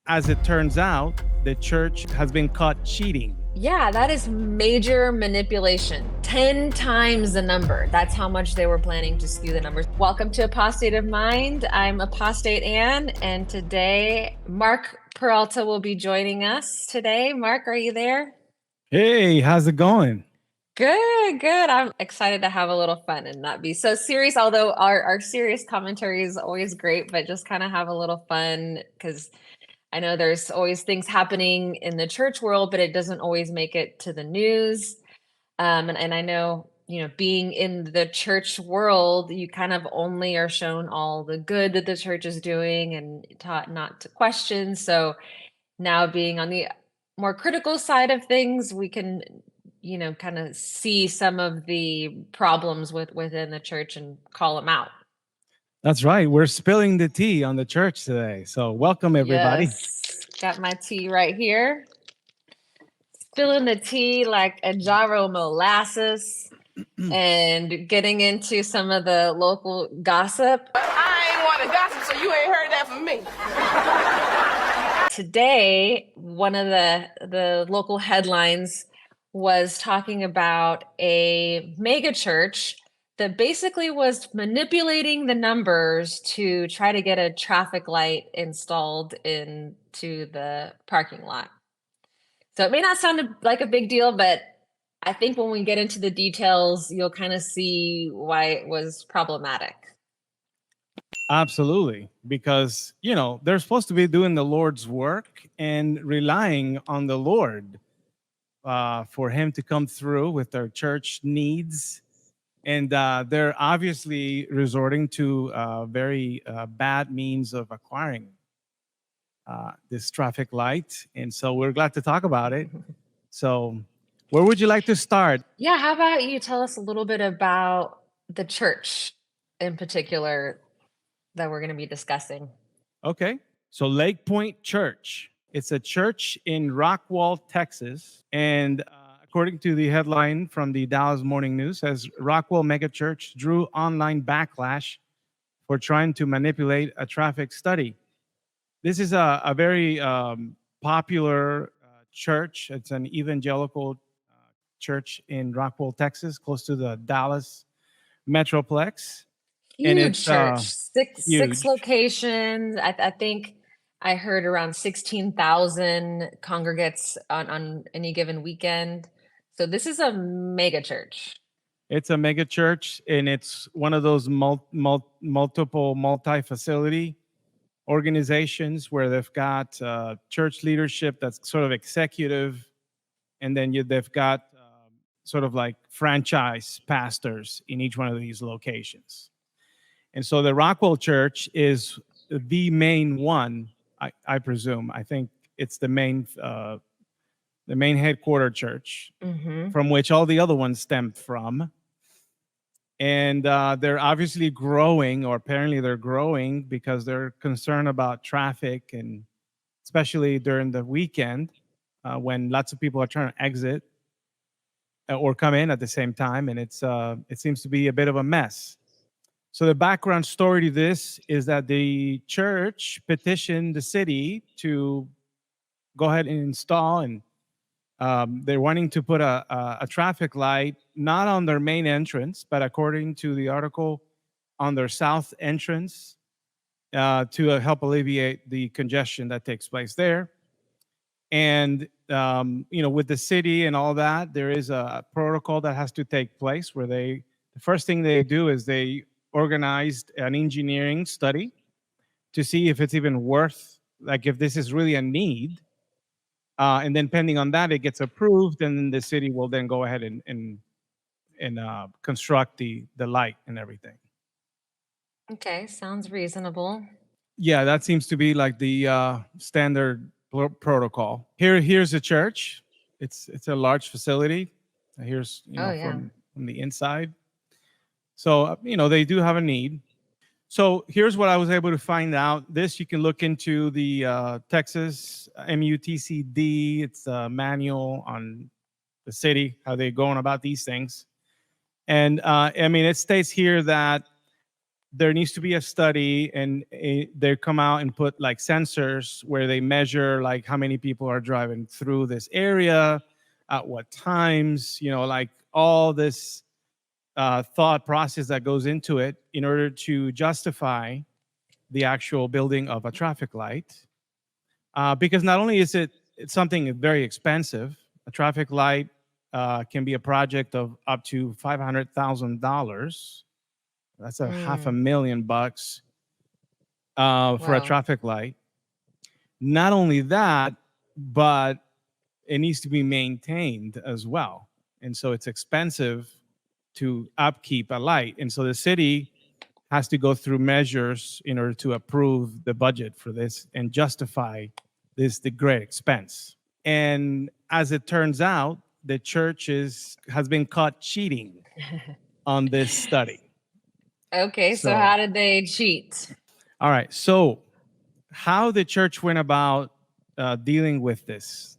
As it turns out, the church has been caught cheating. Yeah, that is major manipulation. 10 times the number. That's how much they were planning to skew the numbers. Welcome to Apostate of Mind. I'm Apostate Ann, and today Mark Peralta will be joining us today. Mark, are you there? Hey, how's it going? Good, good. I'm excited to have a little fun and not be so serious, although our serious commentary is always great, but just kind of have a little fun because I know there's always things happening in the church world, but it doesn't always make it to the news. And I know, being in the church world, you kind of only are shown all the good that the church is doing and taught not to question. So now being on the more critical side of things, we can, kind of see some of the problems within the church and call them out. That's right. We're spilling the tea on the church today. So welcome, everybody. Yes, got my tea right here. Spilling the tea like a jar of molasses and getting into some of the local gossip. I ain't want to gossip, so you ain't heard that from me. Today, one of the local headlines was talking about a mega church that basically was manipulating the numbers to try to get a traffic light installed into the parking lot. So it may not sound like a big deal, but I think when we get into the details, you'll kind of see why it was problematic. Absolutely. Because, they're supposed to be doing the Lord's work and relying on the Lord for Him to come through with their church needs. And they're obviously resorting to very bad means of acquiring this traffic light. And so we're glad to talk about it. So where would you like to start? Yeah, how about you tell us a little bit about the church in particular that we're going to be discussing? Okay. So Lakepointe Church. It's a church in Rockwall, Texas. And according to the headline from the Dallas Morning News, says Rockwall megachurch drew online backlash for trying to manipulate a traffic study. This is a very popular church. It's an evangelical church in Rockwall, Texas, close to the Dallas Metroplex. Huge And it's church, huge. six locations. I think I heard around 16,000 congregates on any given weekend. So this is a mega church. It's a mega church, and it's one of those multiple multi-facility organizations where they've got church leadership that's sort of executive, and then they've got sort of like franchise pastors in each one of these locations. And so the Rockwall Church is the main one, I presume. I think it's the main headquarter church from which all the other ones stemmed from. And they're obviously growing, or apparently they're growing because they're concerned about traffic, and especially during the weekend when lots of people are trying to exit or come in at the same time, and it seems to be a bit of a mess. So the background story to this is that the church petitioned the city to go ahead and install, and they're wanting to put a traffic light, not on their main entrance, but according to the article, on their south entrance to help alleviate the congestion that takes place there. And, with the city and all that, there is a protocol that has to take place where the first thing they do is they organized an engineering study to see if it's even worth, like if this is really a need. And then pending on that, it gets approved, and then the city will then go ahead and construct the light and everything. Okay, sounds reasonable. Yeah, that seems to be like the standard protocol. Here's a church. It's a large facility. Here's from the inside. So they do have a need. So here's what I was able to find out. This you can look into the Texas MUTCD. It's a manual on the city, how they're going about these things. And it states here that there needs to be a study, and they come out and put like sensors where they measure like how many people are driving through this area at what times, like all this thought process that goes into it in order to justify the actual building of a traffic light. Because not only is it's something very expensive, a traffic light can be a project of up to $500,000. That's a $500,000 for a traffic light. Not only that, but it needs to be maintained as well. And so it's expensive to upkeep a light. And so the city has to go through measures in order to approve the budget for this and justify the great expense. And as it turns out, the church has been caught cheating on this study. Okay, so how did they cheat? All right, so how the church went about dealing with this.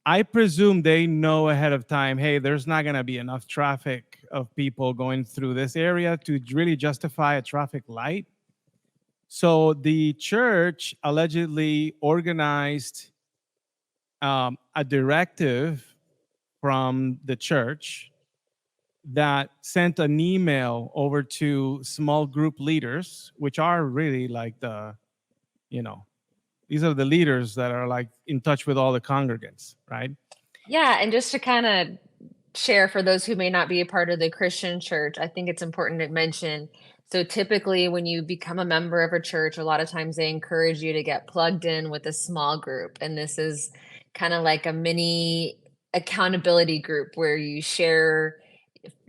I presume they know ahead of time, hey, there's not going to be enough traffic of people going through this area to really justify a traffic light. So the church allegedly organized a directive from the church that sent an email over to small group leaders, which are really like these are the leaders that are like in touch with all the congregants, right? Yeah, and just to kind of share for those who may not be a part of the Christian church, I think it's important to mention. So typically when you become a member of a church, a lot of times they encourage you to get plugged in with a small group. And this is kind of like a mini accountability group where you share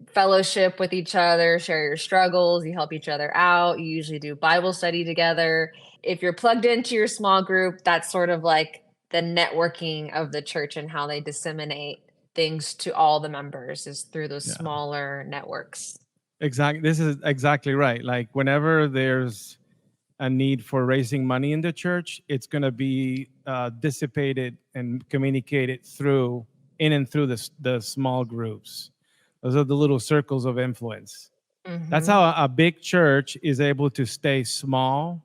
fellowship with each other, share your struggles, you help each other out. You usually do Bible study together. If you're plugged into your small group, that's sort of like the networking of the church and how they disseminate things to all the members is through those smaller networks. Exactly. This is exactly right. Like whenever there's a need for raising money in the church, it's going to be dissipated and communicated in and through the small groups. Those are the little circles of influence. Mm-hmm. That's how a big church is able to stay small,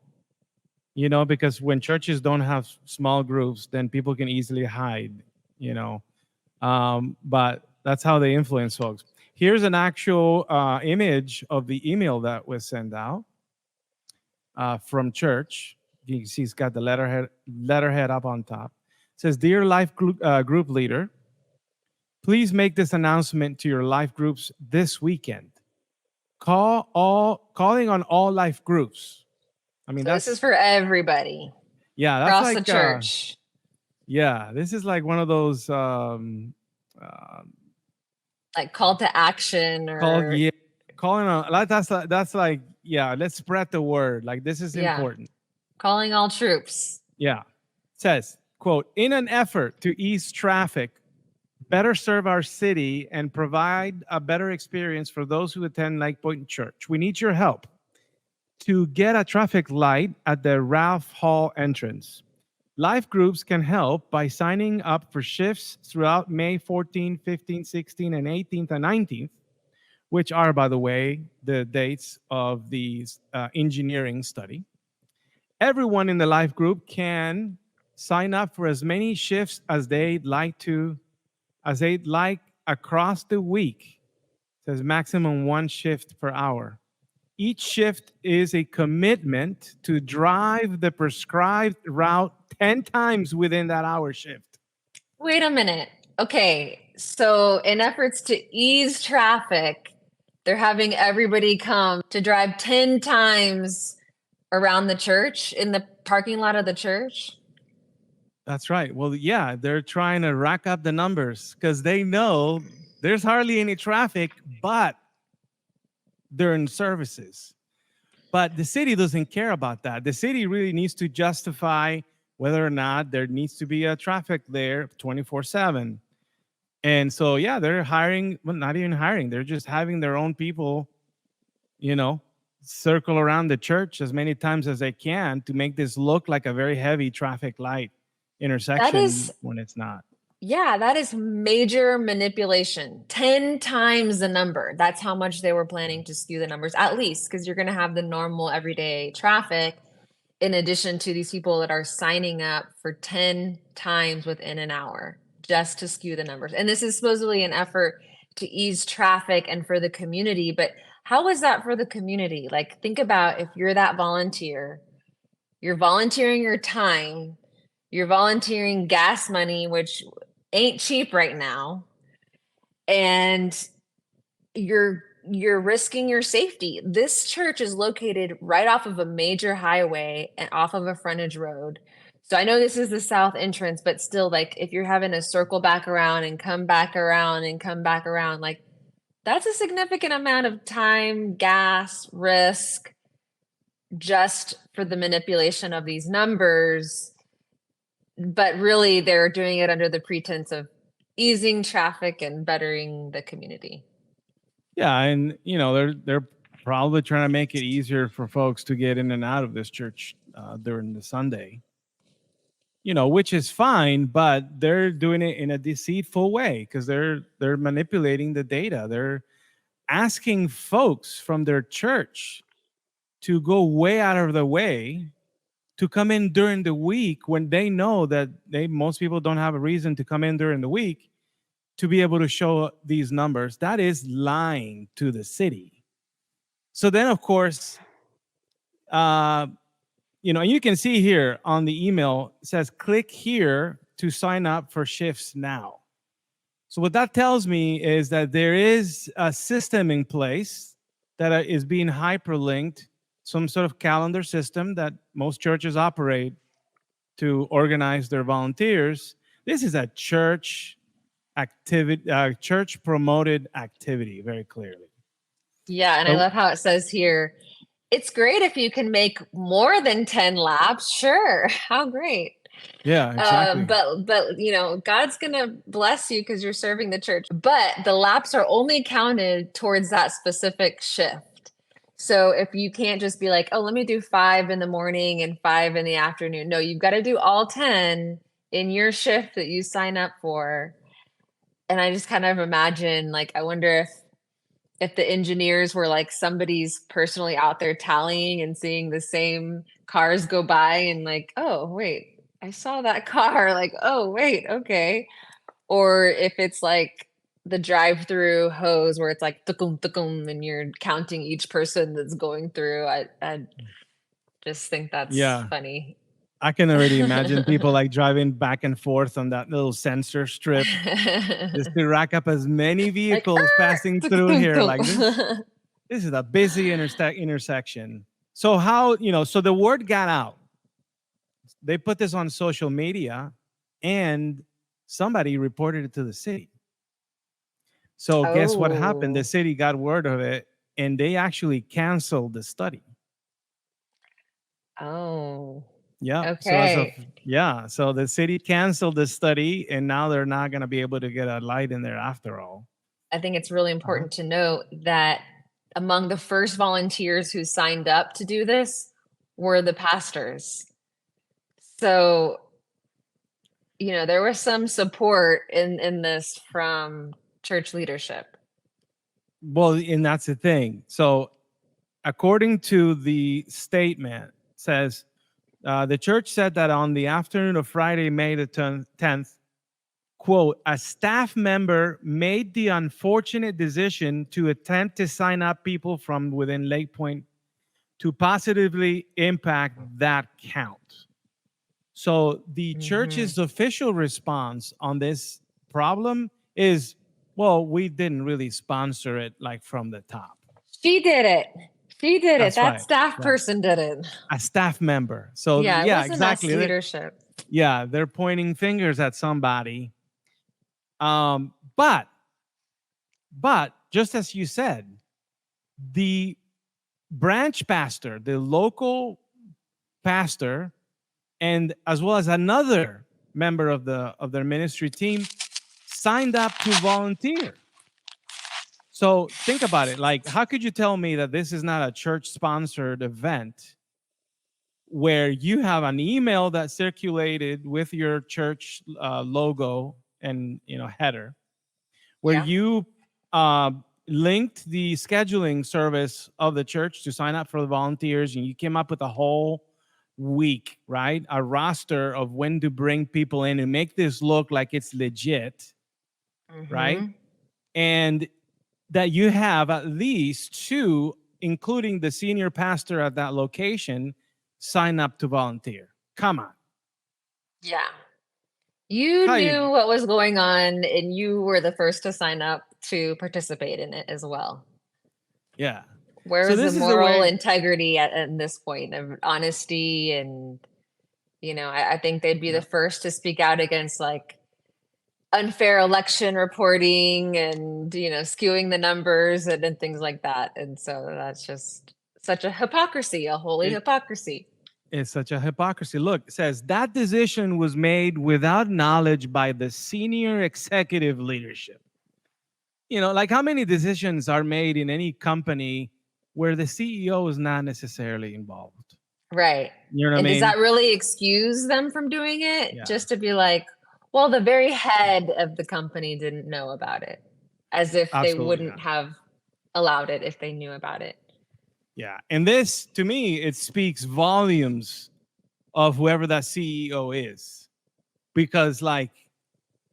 because when churches don't have small groups, then people can easily hide, but that's how they influence folks. Here's an actual image of the email that was sent out from church. You can see it's got the letterhead up on top. It says, "Dear life group leader, please make this announcement to your life groups this weekend. Calling on all life groups." I mean, this is for everybody. Yeah, that's across like the church. This is like one of those like call to action or calling on. That's like let's spread the word. Like this is important. Calling all troops. Yeah, it says, quote, "In an effort to ease traffic, better serve our city, and provide a better experience for those who attend Lakepointe Church, we need your help to get a traffic light at the Ralph Hall entrance. Life groups can help by signing up for shifts throughout May 14, 15, 16, and 18th and 19th, which are, by the way, the dates of the engineering study. Everyone in the life group can sign up for as many shifts as they'd like across the week. It says maximum 1 shift per hour. Each shift is a commitment to drive the prescribed route 10 times within that hour shift." Wait a minute. Okay, so in efforts to ease traffic, they're having everybody come to drive 10 times around the church in the parking lot of the church? That's right. Well, yeah, they're trying to rack up the numbers because they know there's hardly any traffic, but they're in services. But the city doesn't care about that. The city really needs to justify whether or not there needs to be a traffic there 24/7. And so, they're hiring, well, not even hiring. They're just having their own people, circle around the church as many times as they can to make this look like a very heavy traffic light intersection when it's not. Yeah, that is major manipulation. 10 times the number. That's how much they were planning to skew the numbers, at least, because you're going to have the normal everyday traffic in addition to these people that are signing up for 10 times within an hour just to skew the numbers. And this is supposedly an effort to ease traffic and for the community. But how is that for the community? Like, think about if you're that volunteer, you're volunteering your time, you're volunteering gas money, which ain't cheap right now, and you're risking your safety. This church is located right off of a major highway and off of a frontage road. So I know this is the south entrance, but still, like, if you're having to circle back around and come back around and come back around, like, that's a significant amount of time, gas, risk, just for the manipulation of these numbers. But really, they're doing it under the pretense of easing traffic and bettering the community. Yeah, and they're probably trying to make it easier for folks to get in and out of this church during the Sunday. Which is fine, but they're doing it in a deceitful way because they're manipulating the data. They're asking folks from their church to go way out of the way to come in during the week when they know that most people don't have a reason to come in during the week to be able to show these numbers. That is lying to the city. So then, of course, you can see here on the email, it says, click here to sign up for shifts now. So what that tells me is that there is a system in place that is being hyperlinked, some sort of calendar system that most churches operate to organize their volunteers. This is a church activity, church promoted activity, very clearly. Yeah, and I love how it says here, it's great if you can make more than 10 laps. Sure, how great. Yeah, exactly. But God's gonna bless you because you're serving the church. But the laps are only counted towards that specific shift. So if you can't just be like, oh, let me do 5 in the morning and 5 in the afternoon. No, you've got to do all 10 in your shift that you sign up for. And I just kind of imagine, like, I wonder if the engineers were like somebody's personally out there tallying and seeing the same cars go by and like, oh, wait, I saw that car. Like, oh, wait, okay. Or if it's like the drive-through hose where it's like tukum tukum and you're counting each person that's going through. I just think that's funny. I can already imagine people like driving back and forth on that little sensor strip just to rack up as many vehicles passing through here. Like this is a busy intersection. So so the word got out. They put this on social media and somebody reported it to the city. So guess what happened? The city got word of it and they actually canceled the study. Oh. Yeah. Okay. So the city canceled the study and now they're not going to be able to get a light in there after all. I think it's really important to note that among the first volunteers who signed up to do this were the pastors. So, there was some support in this from church leadership. Well, and that's the thing. So according to the statement, it says, the church said that on the afternoon of Friday, May the 10th, quote, a staff member made the unfortunate decision to attempt to sign up people from within Lakepointe to positively impact that count. So the church's official response on this problem is, well, we didn't really sponsor it like from the top. She did it. That's that right. staff person did it. A staff member. So yeah, it wasn't exactly. Us leadership. They're pointing fingers at somebody. But just as you said, the branch pastor, the local pastor, and as well as another member of their ministry team signed up to volunteer. So think about it. Like, how could you tell me that this is not a church-sponsored event where you have an email that circulated with your church logo and header, where Yeah. you linked the scheduling service of the church to sign up for the volunteers, and you came up with a whole week, right? A roster of when to bring people in and make this look like it's legit, right? And that you have at least 2, including the senior pastor at that location, sign up to volunteer. Come on. Yeah. You knew what was going on, and you were the first to sign up to participate in it as well. Yeah. Where So is this the is the moral way- integrity at this point of honesty? And, I think they'd be the first to speak out against like unfair election reporting and, skewing the numbers and things like that. And so that's just such a hypocrisy, a holy hypocrisy. It's such a hypocrisy. Look, it says that decision was made without knowledge by the senior executive leadership. Like how many decisions are made in any company where the CEO is not necessarily involved? Right. You know what I mean? Does that really excuse them from doing it? Yeah. Just to be like, well, the very head of the company didn't know about it, as if they wouldn't have allowed it if they knew about it. Yeah. And this, to me, it speaks volumes of whoever that CEO is. Because like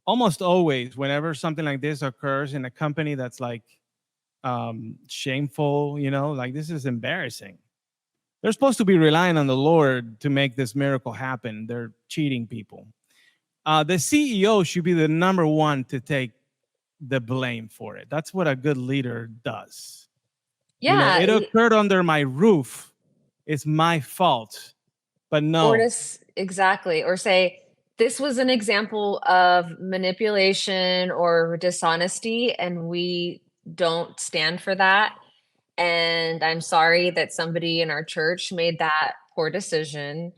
almost always, whenever something like this occurs in a company that's like shameful, like this is embarrassing. They're supposed to be relying on the Lord to make this miracle happen. They're cheating people. The CEO should be the number one to take the blame for it. That's what a good leader does. Yeah. It occurred under my roof. It's my fault. But no. Exactly. Or say, this was an example of manipulation or dishonesty, and we don't stand for that. And I'm sorry that somebody in our church made that poor decision.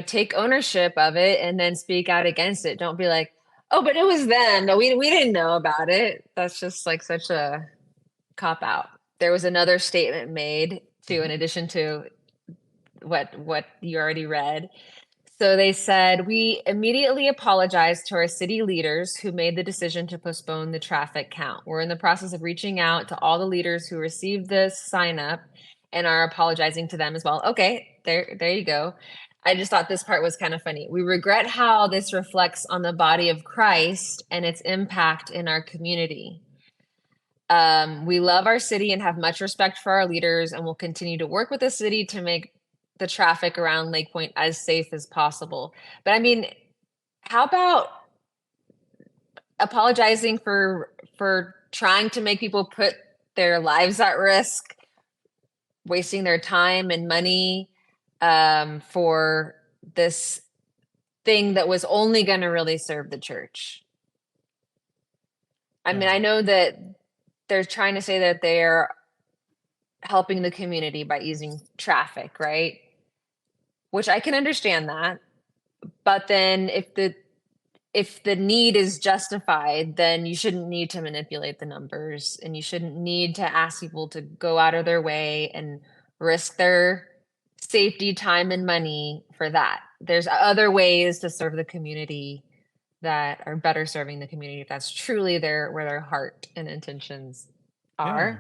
Take ownership of it and then speak out against it. Don't be like, oh, but it was them. No, we didn't know about it. That's just like such a cop out. There was another statement made too, in addition to what you already read. So they said, we immediately apologized to our city leaders who made the decision to postpone the traffic count. We're in the process of reaching out to all the leaders who received this sign up and are apologizing to them as well. Okay, there you go. I just thought this part was kind of funny. We regret how this reflects on the body of Christ and its impact in our community. We love our city and have much respect for our leaders, and will continue to work with the city to make the traffic around Lakepointe as safe as possible. But I mean, how about apologizing for trying to make people put their lives at risk, wasting their time and money for this thing that was only going to really serve the church? I mean, I know that they're trying to say that they're helping the community by using traffic, right? Which I can understand that. But then if the need is justified, then you shouldn't need to manipulate the numbers, and you shouldn't need to ask people to go out of their way and risk their safety, time, and money for that. There's other ways to serve the community that are better serving the community if that's truly where their heart and intentions are. Yeah.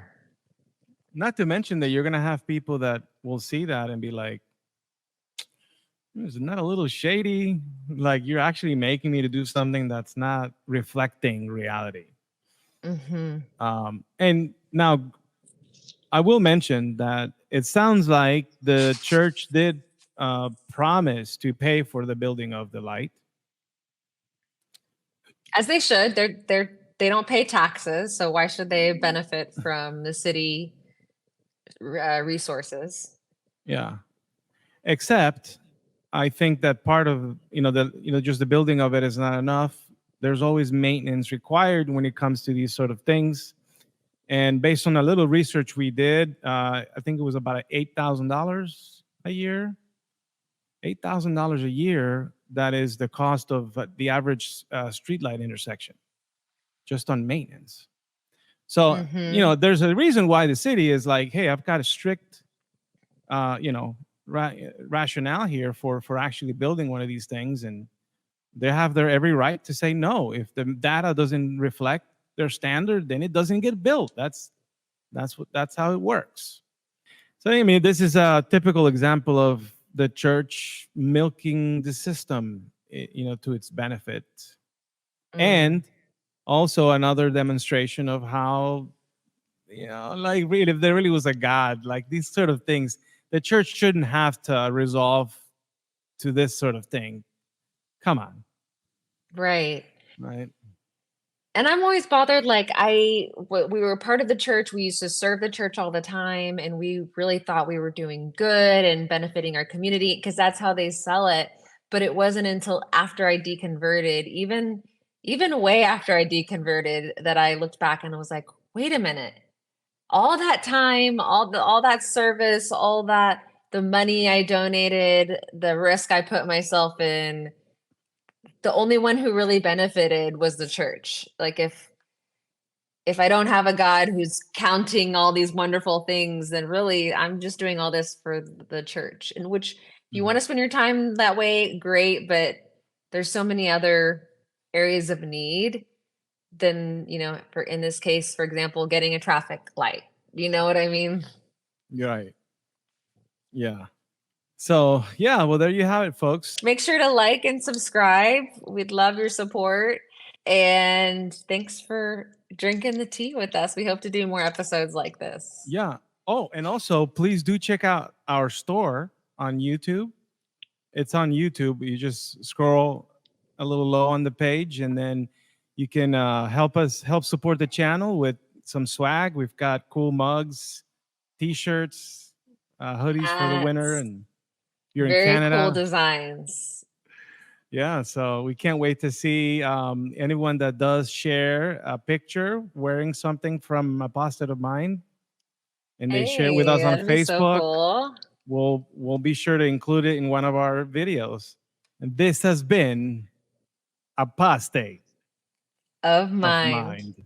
Not to mention that you're going to have people that will see that and be like, isn't that a little shady? Like, you're actually making me to do something that's not reflecting reality. And now I will mention that it sounds like the church did promise to pay for the building of the light. As they should. They don't pay taxes, so why should they benefit from the city resources? Yeah. Except I think that part of, just the building of it is not enough. There's always maintenance required when it comes to these sort of things. And based on a little research we did, I think it was about $8,000 a year. $8,000 a year, that is the cost of the average streetlight intersection, just on maintenance. So, there's a reason why the city is like, hey, I've got a strict, rationale here for actually building one of these things. And They have their every right to say no. If the data doesn't reflect their standard, then it doesn't get built. That's how it works. So I mean, this is a typical example of the church milking the system, to its benefit. And also another demonstration of how, like, really, if there really was a God, like these sort of things, the church shouldn't have to resolve to this sort of thing. Come on. Right. Right. And I'm always bothered, like we were part of the church. We used to serve the church all the time, and we really thought we were doing good and benefiting our community because that's how they sell it. But it wasn't until after I deconverted, even way after I deconverted, that I looked back and was like, wait a minute. All that time, all that service, all that the money I donated, the risk I put myself in, the only one who really benefited was the church. Like if I don't have a God who's counting all these wonderful things, then really I'm just doing all this for the church. In which, if you want to spend your time that way, great, but there's so many other areas of need than, for in this case, for example, getting a traffic light. You know what I mean? Right. Yeah. So, yeah, well, there you have it, folks. Make sure to like and subscribe. We'd love your support. And thanks for drinking the tea with us. We hope to do more episodes like this. Yeah. Oh, and also, please do check out our store on YouTube. It's on YouTube. You just scroll a little low on the page, and then you can help support the channel with some swag. We've got cool mugs, T-shirts, hoodies for the winter, and you're very in Canada. Cool designs. Yeah, so we can't wait to see anyone that does share a picture wearing something from Apostate of Mind, and they share it with us on Facebook. So cool. We'll be sure to include it in one of our videos. And this has been Apostate of Mind.